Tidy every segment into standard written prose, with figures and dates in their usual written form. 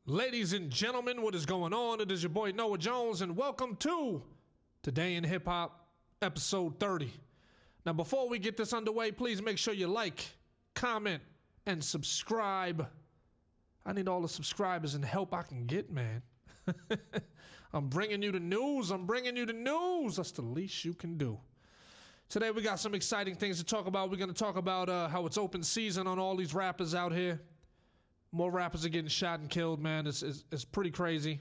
Ladies and gentlemen, what is going on? It is your boy Noah Jones, and welcome to Today in Hip-Hop, episode 30. Now, before we get this underway, please make sure you like, comment, and subscribe. I need all the subscribers and help I can get, man. I'm bringing you the news. That's the least you can do. Today, we got some exciting things to talk about. We're going to talk about how it's open season on all these rappers out here. More rappers are getting shot and killed, man. It's pretty crazy.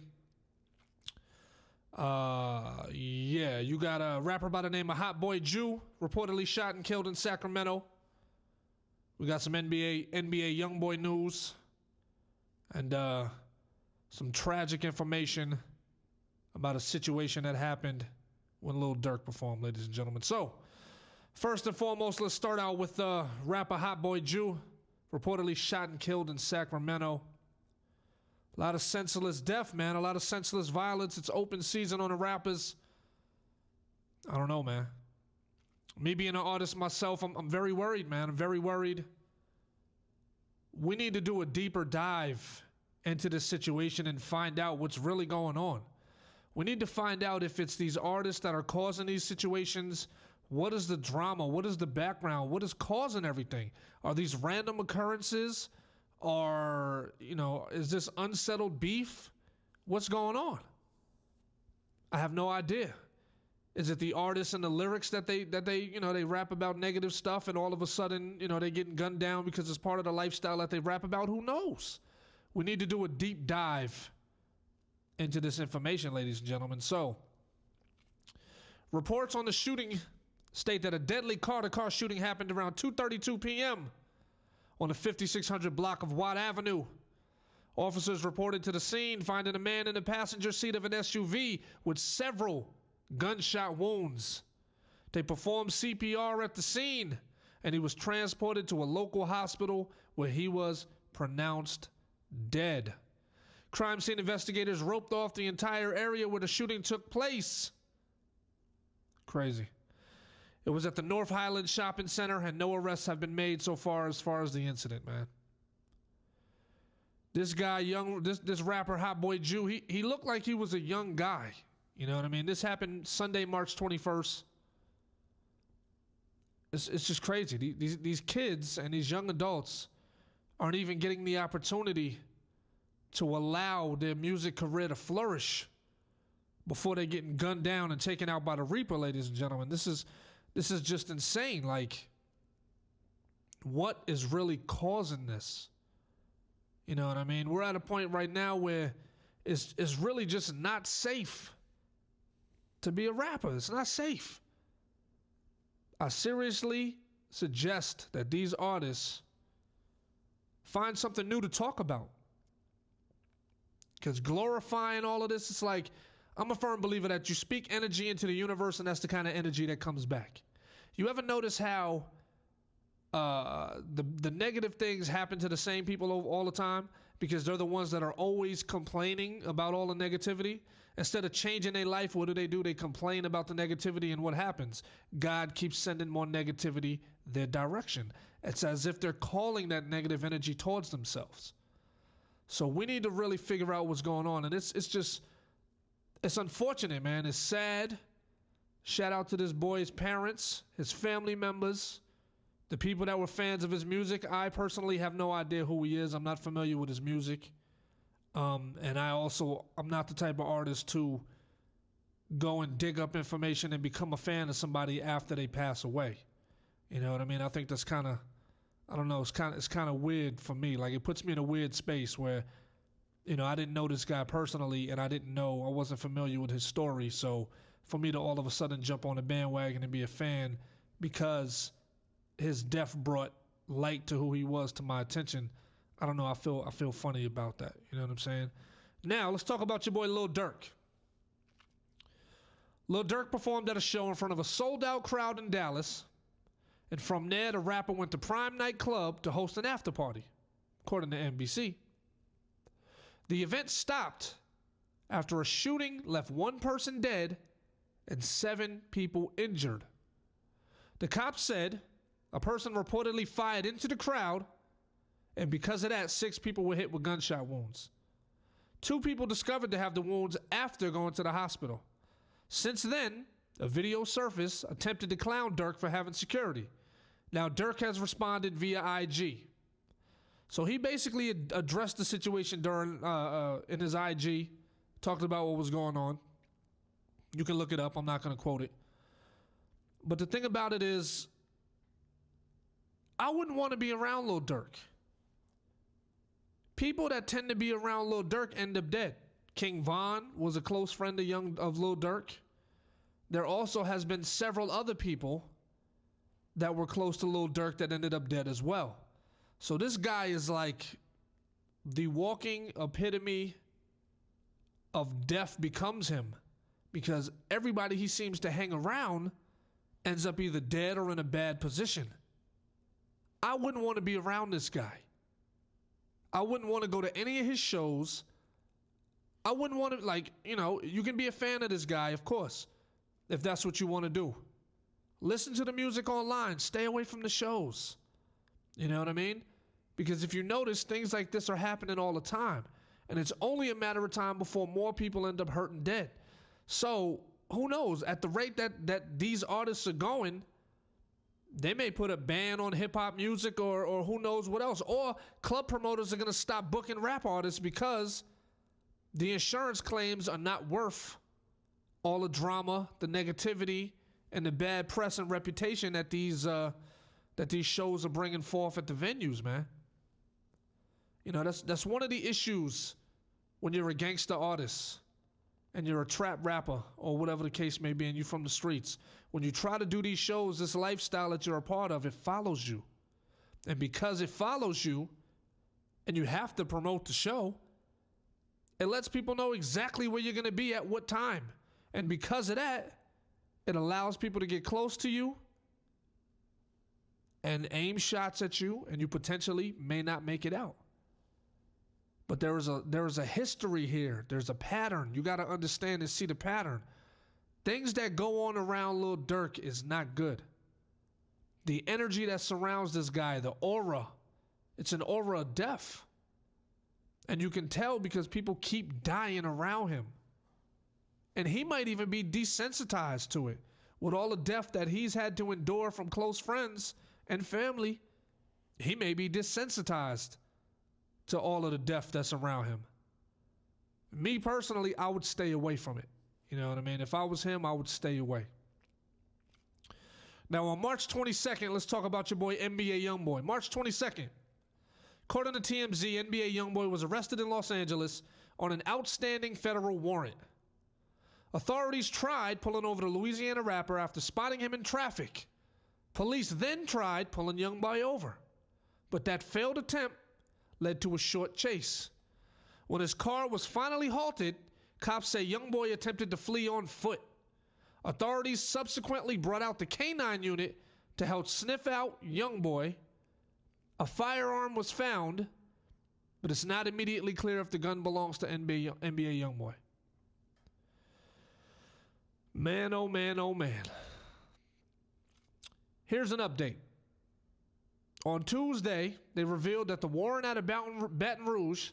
You got a rapper by the name of Hotboy Jew, reportedly shot and killed in Sacramento. We got some NBA Youngboy news. And some tragic information about a situation that happened when Lil Durk performed, ladies and gentlemen. So, first and foremost, let's start out with rapper Hotboy Jew, reportedly shot and killed in Sacramento. A lot of senseless death, man. A lot of senseless violence. It's open season on the rappers. I don't know, man. Me being an artist myself, I'm very worried, man. I'm very worried. We need to do a deeper dive into this situation and find out what's really going on. We need to find out if it's these artists that are causing these situations. What is the drama? What is the background? What is causing everything? Are these random occurrences? Or, is this unsettled beef? What's going on? I have no idea. Is it the artists and the lyrics that they rap about negative stuff and all of a sudden, they getting gunned down because it's part of the lifestyle that they rap about? Who knows? We need to do a deep dive into this information, ladies and gentlemen. So, reports on the shooting state that a deadly car-to-car shooting happened around 2:32 p.m. on the 5600 block of Watt Avenue. Officers reported to the scene, finding a man in the passenger seat of an SUV with several gunshot wounds. They performed CPR at the scene, and he was transported to a local hospital where he was pronounced dead. Crime scene investigators roped off the entire area where the shooting took place. Crazy. It was at the North Highland Shopping Center, and no arrests have been made so far as the incident, man. This guy, this rapper Hotboy Jew, he looked like he was a young guy. You know what I mean? This happened Sunday, March 21st. It's just crazy. These kids and these young adults aren't even getting the opportunity to allow their music career to flourish before they're getting gunned down and taken out by the Reaper, ladies and gentlemen. This is just insane. Like, what is really causing this? You know what I mean? We're at a point right now where it's really just not safe to be a rapper. It's not safe. I seriously suggest that these artists find something new to talk about. Because glorifying all of this, it's like, I'm a firm believer that you speak energy into the universe, and that's the kind of energy that comes back. You ever notice how the negative things happen to the same people all the time? Because they're the ones that are always complaining about all the negativity. Instead of changing their life, what do? They complain about the negativity, and what happens? God keeps sending more negativity their direction. It's as if they're calling that negative energy towards themselves. So we need to really figure out what's going on. And it's unfortunate, man. It's sad. Shout out to this boy's parents, his family members, the people that were fans of his music. I personally have no idea who he is. I'm not familiar with his music. And I'm not the type of artist to go and dig up information and become a fan of somebody after they pass away. You know what I mean? I think that's kind of, I don't know, it's kind of weird for me. Like, it puts me in a weird space where, I didn't know this guy personally, and I wasn't familiar with his story. So for me to all of a sudden jump on the bandwagon and be a fan because his death brought light to who he was to my attention, I don't know. I feel funny about that. You know what I'm saying? Now let's talk about your boy Lil Durk. Lil Durk performed at a show in front of a sold-out crowd in Dallas, and from there the rapper went to Prime Nightclub to host an after party, according to NBC. The event stopped after a shooting left one person dead and 7 people injured. The cops said a person reportedly fired into the crowd, and because of that, 6 people were hit with gunshot wounds. 2 people discovered to have the wounds after going to the hospital. Since then, a video surfaced attempted to clown Durk for having security. Now, Durk has responded via IG. So he basically addressed the situation during in his IG, talked about what was going on. You can look it up. I'm not going to quote it. But the thing about it is, I wouldn't want to be around Lil Durk. People that tend to be around Lil Durk end up dead. King Von was a close friend of Lil Durk. There also has been several other people that were close to Lil Durk that ended up dead as well. So this guy is like the walking epitome of death becomes him, because everybody he seems to hang around ends up either dead or in a bad position. I wouldn't want to be around this guy. I wouldn't want to go to any of his shows. I wouldn't want to, you can be a fan of this guy, of course, if that's what you want to do. Listen to the music online. Stay away from the shows. You know what I mean? Because if you notice, things like this are happening all the time. And it's only a matter of time before more people end up hurt and dead. So, who knows? At the rate that these artists are going, they may put a ban on hip-hop music or who knows what else. Or club promoters are going to stop booking rap artists because the insurance claims are not worth all the drama, the negativity, and the bad press and reputation that these shows are bringing forth at the venues, man. That's one of the issues when you're a gangster artist and you're a trap rapper or whatever the case may be, and you're from the streets. When you try to do these shows, this lifestyle that you're a part of, it follows you. And because it follows you and you have to promote the show, it lets people know exactly where you're going to be at what time. And because of that, it allows people to get close to you and aim shots at you, and you potentially may not make it out. But there is a history here. There's a pattern. You got to understand and see the pattern. Things that go on around Lil Durk is not good. The energy that surrounds this guy, the aura, it's an aura of death. And you can tell because people keep dying around him. And he might even be desensitized to it. With all the death that he's had to endure from close friends and family, he may be desensitized to all of the death that's around him. Me personally, I would stay away from it. You know what I mean? If I was him, I would stay away. Now, on March 22nd, let's talk about your boy NBA Youngboy. March 22nd, according to TMZ, NBA Youngboy was arrested in Los Angeles on an outstanding federal warrant. Authorities tried pulling over the Louisiana rapper after spotting him in traffic. Police then tried pulling Youngboy over, but that failed attempt led to a short chase. When his car was finally halted, cops say Youngboy attempted to flee on foot. Authorities subsequently brought out the K-9 unit to help sniff out Youngboy. A firearm was found, but it's not immediately clear if the gun belongs to NBA Youngboy. Man, oh man, oh man. Here's an update. On Tuesday, they revealed that the warrant out of Baton Rouge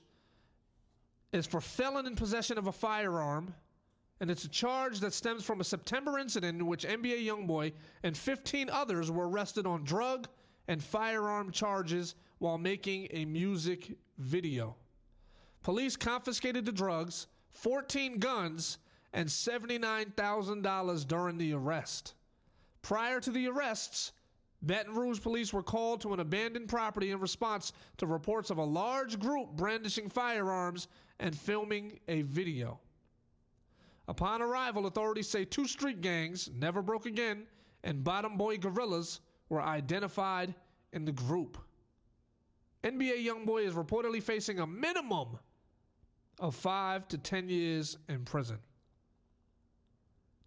is for felon in possession of a firearm, and it's a charge that stems from a September incident in which NBA Youngboy and 15 others were arrested on drug and firearm charges while making a music video. Police confiscated the drugs, 14 guns, and $79,000 during the arrest. Prior to the arrests, Baton Rouge police were called to an abandoned property in response to reports of a large group brandishing firearms and filming a video. Upon arrival, authorities say 2 street gangs, Never Broke Again and Bottom Boy Gorillas, were identified in the group. NBA Youngboy is reportedly facing a minimum of 5 to 10 years in prison.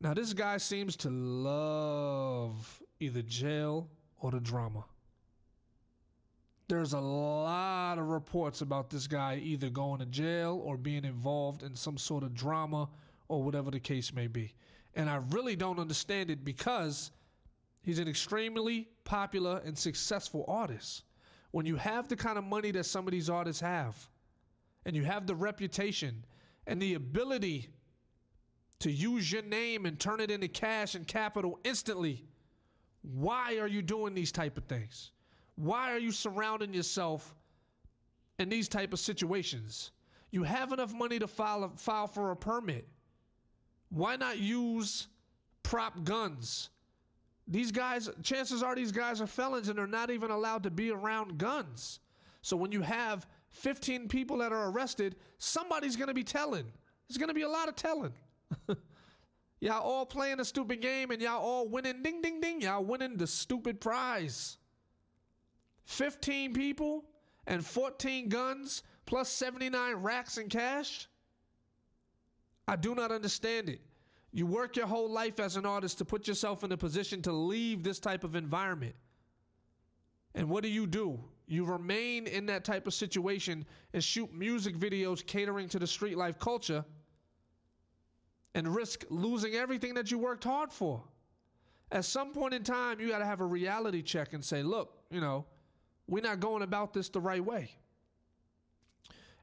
Now, this guy seems to love either jail or the drama. There's a lot of reports about this guy either going to jail or being involved in some sort of drama or whatever the case may be. And I really don't understand it because he's an extremely popular and successful artist. When you have the kind of money that some of these artists have, and you have the reputation and the ability to use your name and turn it into cash and capital instantly, why are you doing these type of things? Why are you surrounding yourself in these type of situations? You have enough money to file for a permit. Why not use prop guns? These guys, chances are these guys are felons and they're not even allowed to be around guns. So when you have 15 people that are arrested, somebody's going to be telling. There's going to be a lot of telling. Y'all all playing a stupid game and y'all all winning, ding, ding, ding. Y'all winning the stupid prize. 15 people and 14 guns plus 79 racks in cash? I do not understand it. You work your whole life as an artist to put yourself in a position to leave this type of environment. And what do? You remain in that type of situation and shoot music videos catering to the street life culture and risk losing everything that you worked hard for. At some point in time, you got to have a reality check and say, look, we're not going about this the right way.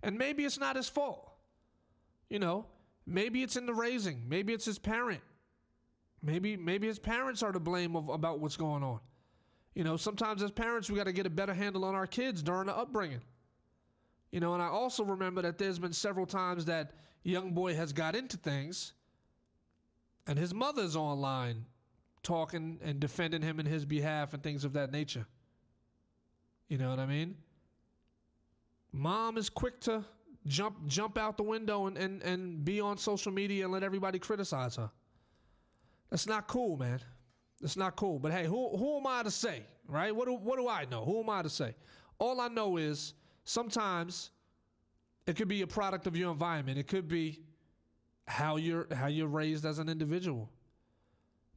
And maybe it's not his fault. Maybe it's in the raising. Maybe it's his parent. Maybe his parents are to blame about what's going on. Sometimes as parents, we got to get a better handle on our kids during the upbringing. And I also remember that there's been several times that Youngboy has got into things and his mother's online talking and defending him in his behalf and things of that nature. You know what I mean? Mom is quick to jump out the window and be on social media and let everybody criticize her. That's not cool, man. That's not cool. But hey, who am I to say, right? What do I know? Who am I to say? All I know is sometimes it could be a product of your environment. It could be how you're raised as an individual.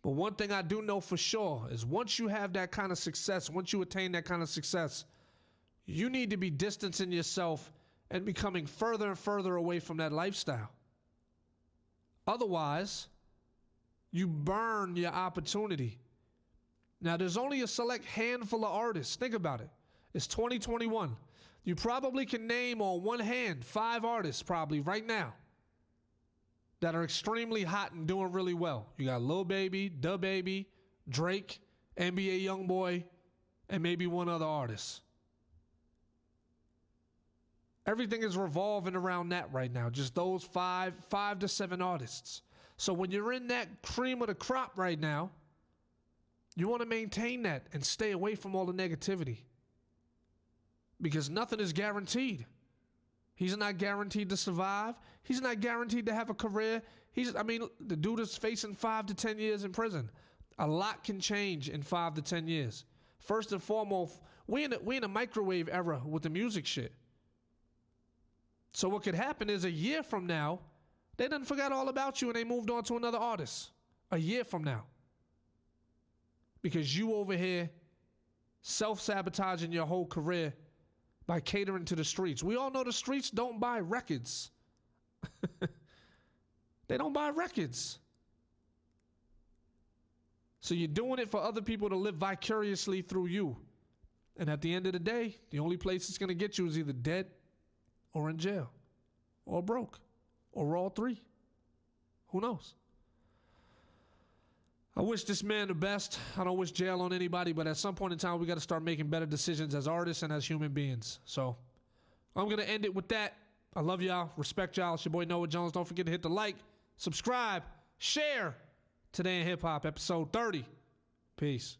But one thing I do know for sure is once you have that kind of success, once you attain that kind of success, you need to be distancing yourself and becoming further and further away from that lifestyle. Otherwise, you burn your opportunity. Now, there's only a select handful of artists. Think about it. It's 2021. You probably can name on one hand 5 artists probably right now that are extremely hot and doing really well. You got Lil Baby, DaBaby, Drake, NBA Youngboy, and maybe one other artist. Everything is revolving around that right now. Just those 5 to 7 artists. So when you're in that cream of the crop right now, you want to maintain that and stay away from all the negativity. Because nothing is guaranteed. He's not guaranteed to survive. He's not guaranteed to have a career. The dude is facing 5 to 10 years in prison. A lot can change in 5 to 10 years. First and foremost, we in a microwave era with the music shit. So what could happen is a year from now, they done forgot all about you and they moved on to another artist. A year from now. Because you over here self-sabotaging your whole career by catering to the streets. We all know the streets don't buy records. They don't buy records. So you're doing it for other people to live vicariously through you. And at the end of the day, the only place it's going to get you is either dead or in jail or broke or all 3. Who knows? I wish this man the best. I don't wish jail on anybody, but at some point in time, we got to start making better decisions as artists and as human beings. So I'm going to end it with that. I love y'all. Respect y'all. It's your boy Noah Jones. Don't forget to hit the like, subscribe, share. Today in Hip Hop, episode 30. Peace.